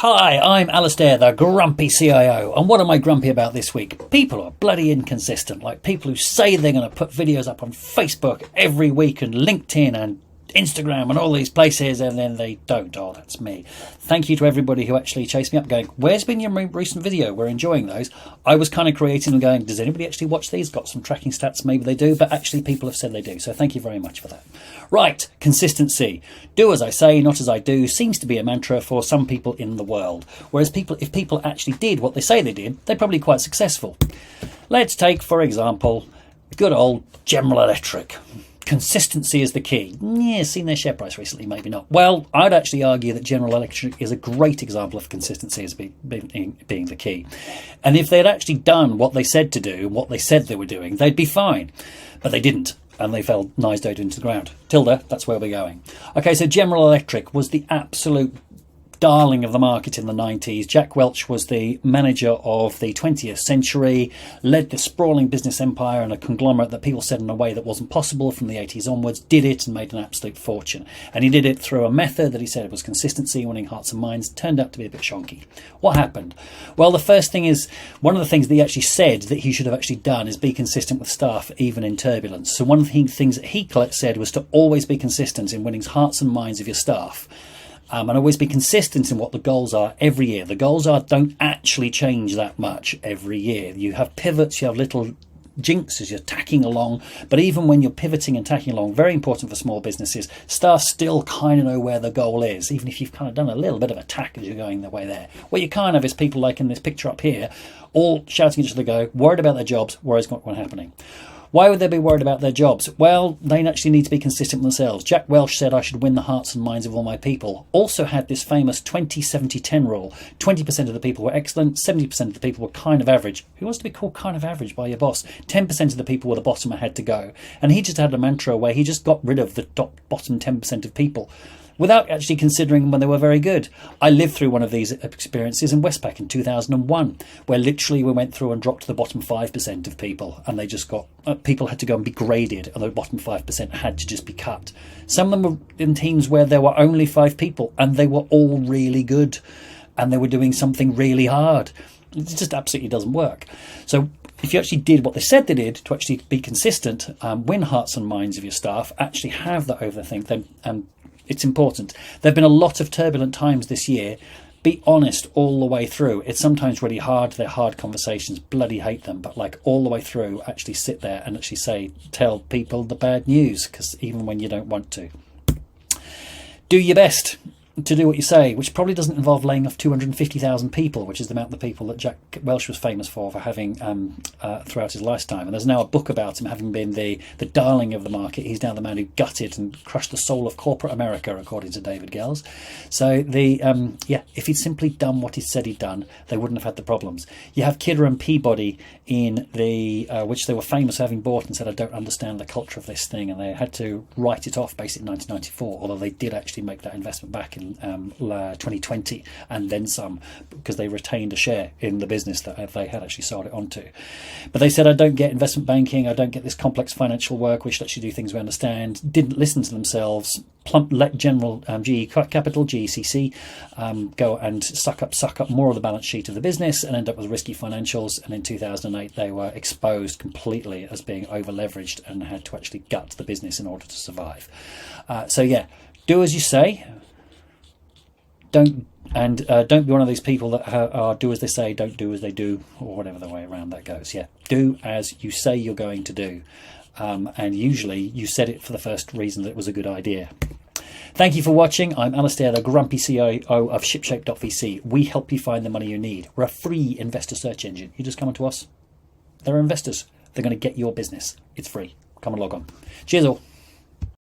Hi, I'm Alistair, the GrumpyCIO, and what am I grumpy about this week? People are bloody inconsistent, like people who say they're going to put videos up on Facebook every week and LinkedIn and Instagram and all these places, and then they don't. Oh, that's me. Thank you to everybody who actually chased me up going, where's been your recent video? We're enjoying those. I was kind of creating and going, does anybody actually watch these? Got some tracking stats, maybe they do, but actually people have said they do. So thank you very much for that. Right, consistency. Do as I say, not as I do, seems to be a mantra for some people in the world. Whereas if people actually did what they say they did, they're probably quite successful. Let's take, for example, good old General Electric. Consistency is the key. Yeah, seen their share price recently, maybe not. Well, I'd actually argue that General Electric is a great example of consistency as being the key. And if they'd actually done what they said to do, what they said they were doing, they'd be fine. But they didn't, and they fell nosedive into the ground. Tilda, that's where we're going. Okay, so General Electric was the absolute darling of the market in the 90s. Jack Welch was the manager of the 20th century, led the sprawling business empire and a conglomerate that people said in a way that wasn't possible from the 80s onwards, did it and made an absolute fortune. And he did it through a method that he said was consistency, winning hearts and minds, turned out to be a bit shonky. What happened? Well, the first thing is, one of the things that he actually said that he should have actually done is be consistent with staff, even in turbulence. So one of the things that he said was to always be consistent in winning hearts and minds of your staff. And always be consistent in what the goals are every year. The goals don't actually change that much every year. You have pivots, you have little jinks as you're tacking along, but even when you're pivoting and tacking along, very important for small businesses, staff still kind of know where the goal is, even if you've kind of done a little bit of a tack as you're going the way there. What you kind of is people like in this picture up here, all shouting at each other, go, worried about their jobs, worries not what's happening. Why would they be worried about their jobs? Well, they actually need to be consistent with themselves. Jack Welch said, I should win the hearts and minds of all my people. Also had this famous 20-70-10 rule. 20% of the people were excellent, 70% of the people were kind of average. Who wants to be called kind of average by your boss? 10% of the people were the bottom and had to go. And he just had a mantra where he just got rid of the bottom 10% of people, without actually considering when they were very good. I lived through one of these experiences in Westpac in 2001, where literally we went through and dropped to the bottom 5% of people, and they just got, people had to go and be graded, and the bottom 5% had to just be cut. Some of them were in teams where there were only 5 people, and they were all really good, and they were doing something really hard. It just absolutely doesn't work. So if you actually did what they said they did to actually be consistent, win hearts and minds of your staff, actually have that overthink, then it's important. There have been a lot of turbulent times this year. Be honest all the way through. It's sometimes really hard. They're hard conversations. Bloody hate them. But like all the way through, actually sit there and actually tell people the bad news, because even when you don't want to. Do your best to do what you say, which probably doesn't involve laying off 250,000 people, which is the amount of people that Jack Welch was famous for having throughout his lifetime. And there's now a book about him having been the darling of the market. He's now the man who gutted and crushed the soul of corporate America, according to David Gels. So if he'd simply done what he said he'd done, they wouldn't have had the problems. You have Kidder and Peabody in the which they were famous for having bought and said, I don't understand the culture of this thing, and they had to write it off basically in 1994, although they did actually make that investment back in 2020 and then some, because they retained a share in the business that they had actually sold it onto. But they said, I don't get investment banking, I don't get this complex financial work which lets you do things we understand. Didn't listen to themselves, let General GE Capital, GECC, go and suck up more of the balance sheet of the business and end up with risky financials. And in 2008 they were exposed completely as being over leveraged and had to actually gut the business in order to survive. Do as you say. Don't be one of these people that are do as they say, don't do as they do, or whatever the way around that goes. Yeah, do as you say you're going to do. And usually you said it for the first reason that it was a good idea. Thank you for watching. I'm Alistair, the GrumpyCIO of Shipshape.vc. We help you find the money you need. We're a free investor search engine. You just come to us. They're investors. They're going to get your business. It's free. Come and log on. Cheers all.